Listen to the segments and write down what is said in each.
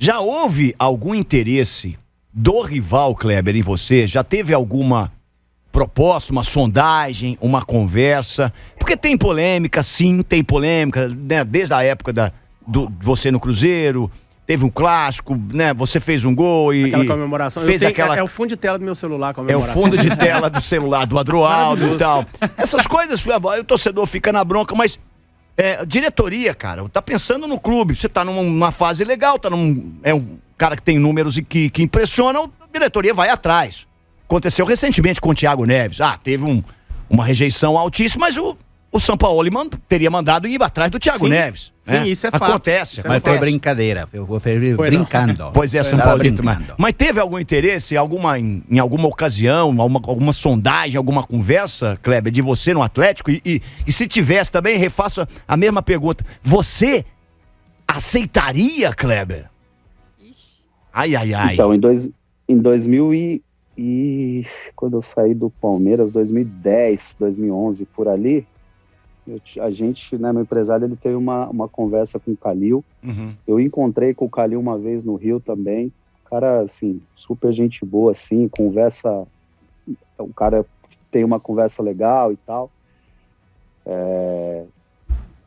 Já houve algum interesse do rival, Kleber, em você? Já teve alguma proposta, uma sondagem, uma conversa? Porque tem polêmica, sim, tem polêmica, né? Desde a época você no Cruzeiro, teve um clássico, né? Você fez um gol e... Aquela comemoração. É o fundo de tela do meu celular, a comemoração. É o fundo de tela do celular, do Adroaldo e tal. Essas coisas, o torcedor fica na bronca, mas... diretoria, cara, tá pensando no clube, você tá numa fase legal, é um cara que tem números e que impressionam, a diretoria vai atrás. Aconteceu recentemente com o Thiago Neves, teve uma rejeição altíssima, mas o Sampaoli teria mandado ir atrás do Thiago Neves. Sim, né? Isso é fato. Acontece. Mas foi brincadeira, foi brincando. Pois é, São Paulito. Mas teve algum interesse, em alguma ocasião, alguma sondagem, alguma conversa, Kleber, de você no Atlético? E se tivesse também, refaço a mesma pergunta. Você aceitaria, Kleber? Ai. Então, em 2000 quando eu saí do Palmeiras, 2010, 2011, por ali, a gente, né, meu empresário, ele teve uma conversa com o Calil. Uhum. Eu encontrei com o Calil uma vez no Rio também. Cara, assim, super gente boa, assim, conversa... O cara tem uma conversa legal e tal.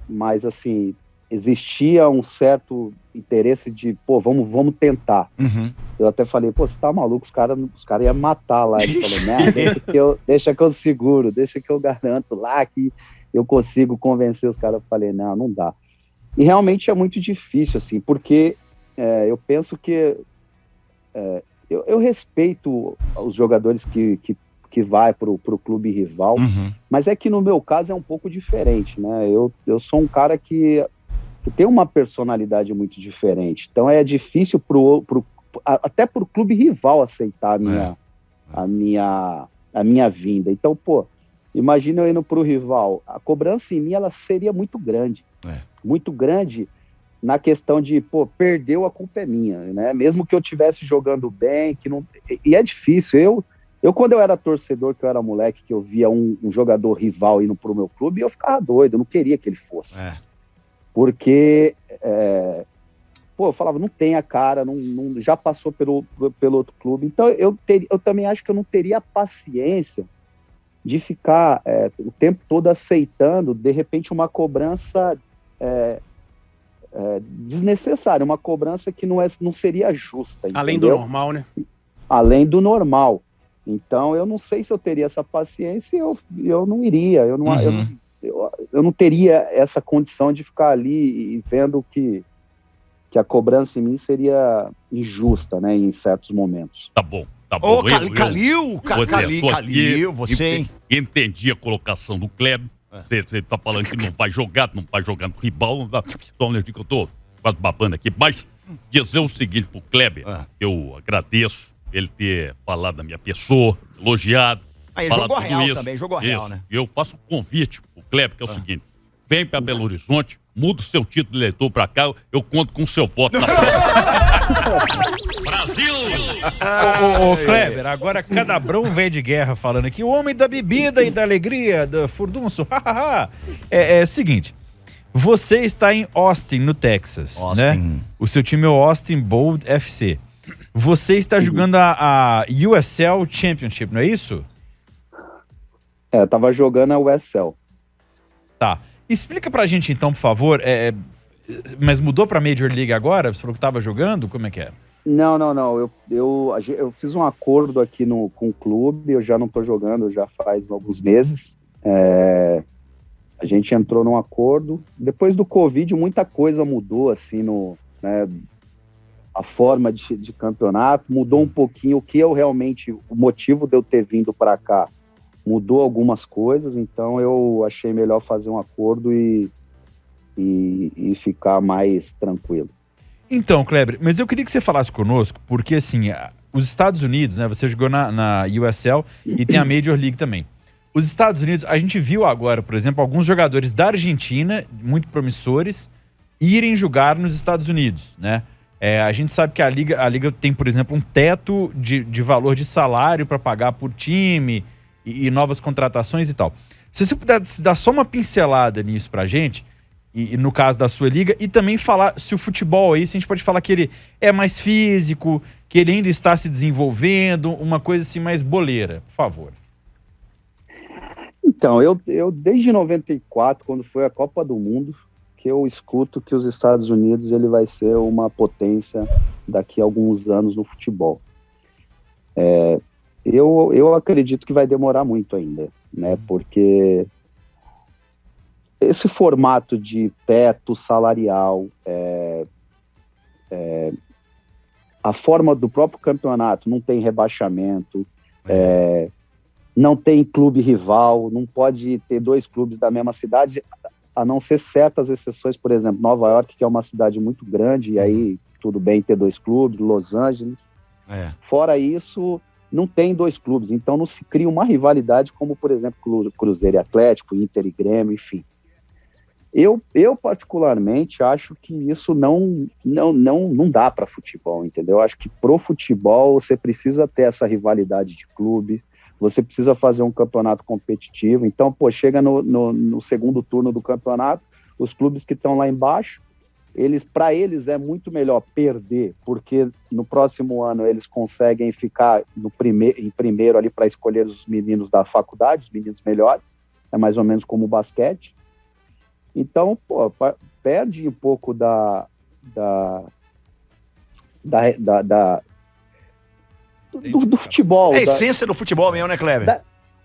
Mas, assim, existia um certo interesse de, vamos tentar. Uhum. Eu até falei, você tá maluco, os caras iam matar lá. Ele falou, né, deixa que eu seguro, deixa que eu garanto lá que eu consigo convencer os caras. Eu falei, não dá. E realmente é muito difícil, assim, porque eu penso que eu respeito os jogadores que vai pro clube rival, mas é que no meu caso é um pouco diferente, né? Eu sou um cara que tem uma personalidade muito diferente, então é difícil até pro clube rival aceitar a minha vinda. Então, imagina eu indo pro rival, a cobrança em mim, ela seria muito grande. Muito grande na questão de, perdeu, a culpa é minha, né? Mesmo que eu estivesse jogando bem, e é difícil. Eu, quando eu era torcedor, que eu era moleque, que eu via um jogador rival indo pro meu clube, eu ficava doido, eu não queria que ele fosse. Porque, eu falava, não tem a cara, já passou pelo outro clube. Então, eu também acho que eu não teria a paciência de ficar o tempo todo aceitando, de repente, uma cobrança desnecessária, uma cobrança que não seria justa. Além entendeu? do normal, né? Além do normal. Então, eu não sei se eu teria essa paciência, eu não iria, eu não teria essa condição de ficar ali e vendo que a cobrança em mim seria injusta, né, em certos momentos. Tá bom. Ô, Calil, você... Entendi a colocação do Kleber. Você tá falando que não vai jogar no rival. Só um minutinho que eu tô quase babando aqui. Mas dizer o seguinte pro Kleber, eu agradeço ele ter falado da minha pessoa, elogiado. Aí jogou real também, jogou real, né? Eu faço um convite pro Kleber, que é o seguinte: vem pra Belo Horizonte, muda o seu título de eleitor pra cá, eu conto com o seu voto na próxima. Brasil! Ô, Kleber, agora Cadabrão vem de guerra falando aqui, o homem da bebida e da alegria, do furdunço, é o seguinte, você está em Austin, no Texas, né? O seu time é o Austin Bold FC. Você está jogando a USL Championship, não é isso? Eu tava jogando a USL. Tá. Explica pra gente então, por favor, mas mudou pra Major League agora? Você falou que tava jogando? Como é que é? Não. Eu fiz um acordo aqui com o clube, eu já não tô jogando, já faz alguns meses. A gente entrou num acordo. Depois do Covid, muita coisa mudou, assim, né, a forma de campeonato, mudou um pouquinho, o motivo de eu ter vindo para cá, mudou algumas coisas, então eu achei melhor fazer um acordo e ficar mais tranquilo. Então, Kleber, mas eu queria que você falasse conosco, porque assim, os Estados Unidos, né, você jogou na USL e tem a Major League também. Os Estados Unidos, a gente viu agora, por exemplo, alguns jogadores da Argentina, muito promissores, irem jogar nos Estados Unidos, né? A gente sabe que a Liga tem, por exemplo, um teto de valor de salário para pagar por time e novas contratações e tal. Se você puder dar só uma pincelada nisso pra gente, e no caso da sua liga, e também falar se o futebol aí, se a gente pode falar que ele é mais físico, que ele ainda está se desenvolvendo, uma coisa assim mais boleira, por favor. Então, eu desde 94, quando foi a Copa do Mundo, que eu escuto que os Estados Unidos ele vai ser uma potência daqui a alguns anos no futebol. Eu acredito que vai demorar muito ainda, né? Porque esse formato de teto salarial, a forma do próprio campeonato, não tem rebaixamento, não tem clube rival, não pode ter 2 clubes da mesma cidade, a não ser certas exceções, por exemplo, Nova York, que é uma cidade muito grande, e aí tudo bem ter 2 clubes, Los Angeles. Fora isso, não tem 2 clubes, então não se cria uma rivalidade como, por exemplo, Cruzeiro e Atlético, Inter e Grêmio, enfim. Eu particularmente acho que isso não dá para futebol, entendeu? Eu acho que pro futebol você precisa ter essa rivalidade de clube, você precisa fazer um campeonato competitivo. Então, chega no segundo turno do campeonato, os clubes que estão lá embaixo, para eles é muito melhor perder, porque no próximo ano eles conseguem ficar em primeiro ali para escolher os meninos da faculdade, os meninos melhores, é mais ou menos como o basquete. Então, perde um pouco do futebol. É a essência do futebol mesmo, né, Kleber?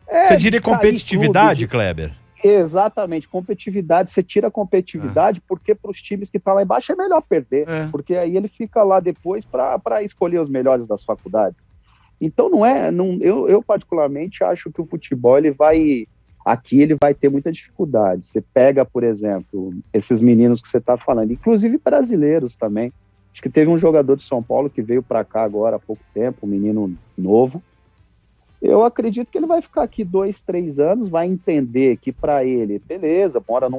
Você diria competitividade, Kleber? Exatamente, competitividade. Você tira a competitividade porque para os times que estão lá embaixo é melhor perder, porque aí ele fica lá depois para escolher os melhores das faculdades. Então eu particularmente acho que o futebol ele vai ter muita dificuldade. Você pega, por exemplo, esses meninos que você está falando, inclusive brasileiros também. Acho que teve um jogador de São Paulo que veio para cá agora há pouco tempo, um menino novo. Eu acredito que ele vai ficar aqui 2, 3 anos, vai entender que para ele, beleza, mora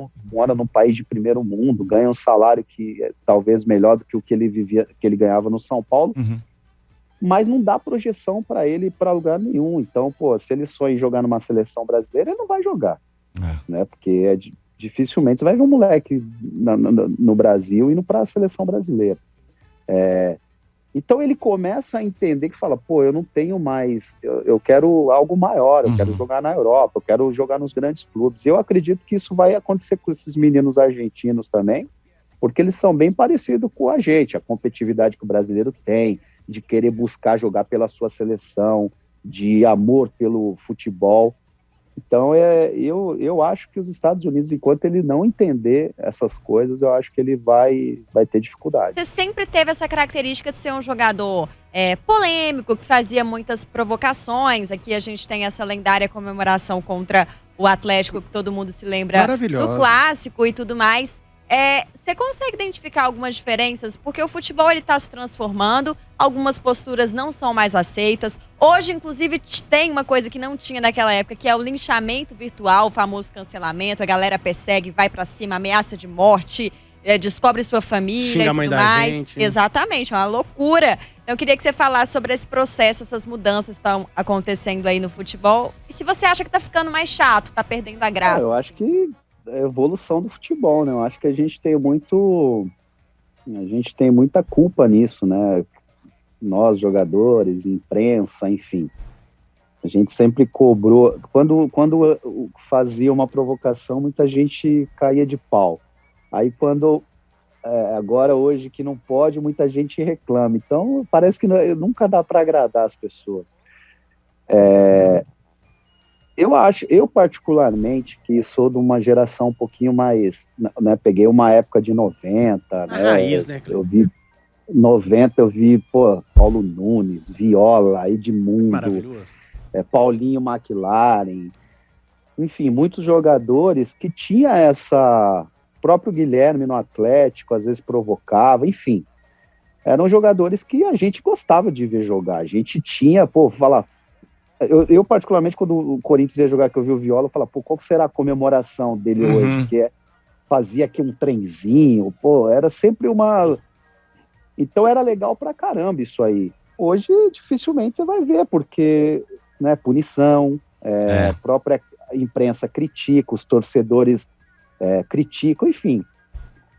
num país de primeiro mundo, ganha um salário que é talvez melhor do que o que ele ganhava no São Paulo, mas não dá projeção para ele para lugar nenhum. Então, se ele sonha em jogar numa seleção brasileira, ele não vai jogar, né? Porque dificilmente você vai ver um moleque no Brasil indo para a seleção brasileira. Então ele começa a entender que fala, eu não tenho mais, eu quero algo maior, eu quero jogar na Europa, eu quero jogar nos grandes clubes. Eu acredito que isso vai acontecer com esses meninos argentinos também, porque eles são bem parecidos com a gente, a competitividade que o brasileiro tem, de querer buscar jogar pela sua seleção, de amor pelo futebol. Então, eu acho que os Estados Unidos, enquanto ele não entender essas coisas, eu acho que ele vai ter dificuldade. Você sempre teve essa característica de ser um jogador polêmico, que fazia muitas provocações. Aqui a gente tem essa lendária comemoração contra o Atlético, que todo mundo se lembra do clássico e tudo mais. Você consegue identificar algumas diferenças? Porque o futebol está se transformando, algumas posturas não são mais aceitas. Hoje, inclusive, tem uma coisa que não tinha naquela época, que é o linchamento virtual, o famoso cancelamento. A galera persegue, vai pra cima, ameaça de morte, descobre sua família xinga e a mãe tudo da mais. gente. Exatamente, é uma loucura. Então, eu queria que você falasse sobre esse processo, essas mudanças que estão acontecendo aí no futebol. E se você acha que tá ficando mais chato, tá perdendo a graça. Eu acho que é a evolução do futebol, né? Eu acho que a gente tem muita culpa nisso, né? Nós, jogadores, imprensa, enfim. A gente sempre cobrou. Quando fazia uma provocação, muita gente caía de pau. Aí agora, hoje, que não pode, muita gente reclama. Então, parece que nunca dá para agradar as pessoas. Eu particularmente, que sou de uma geração um pouquinho mais, né, peguei uma época de 90, né, raiz, né? Eu vi 90, eu vi, Paulo Nunes, Viola, Edmundo, Paulinho McLaren, enfim, muitos jogadores que tinha próprio Guilherme no Atlético, às vezes provocava, enfim, eram jogadores que a gente gostava de ver jogar, a gente tinha, eu particularmente, quando o Corinthians ia jogar, que eu vi o Viola, eu falava, qual será a comemoração dele hoje? Que fazia aqui um trenzinho, era sempre uma... Então era legal pra caramba isso aí. Hoje, dificilmente você vai ver, porque, né, punição, a própria imprensa critica, os torcedores criticam, enfim.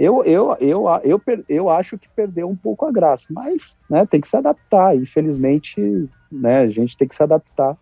Eu acho que perdeu um pouco a graça, mas, né, tem que se adaptar. Infelizmente, né, a gente tem que se adaptar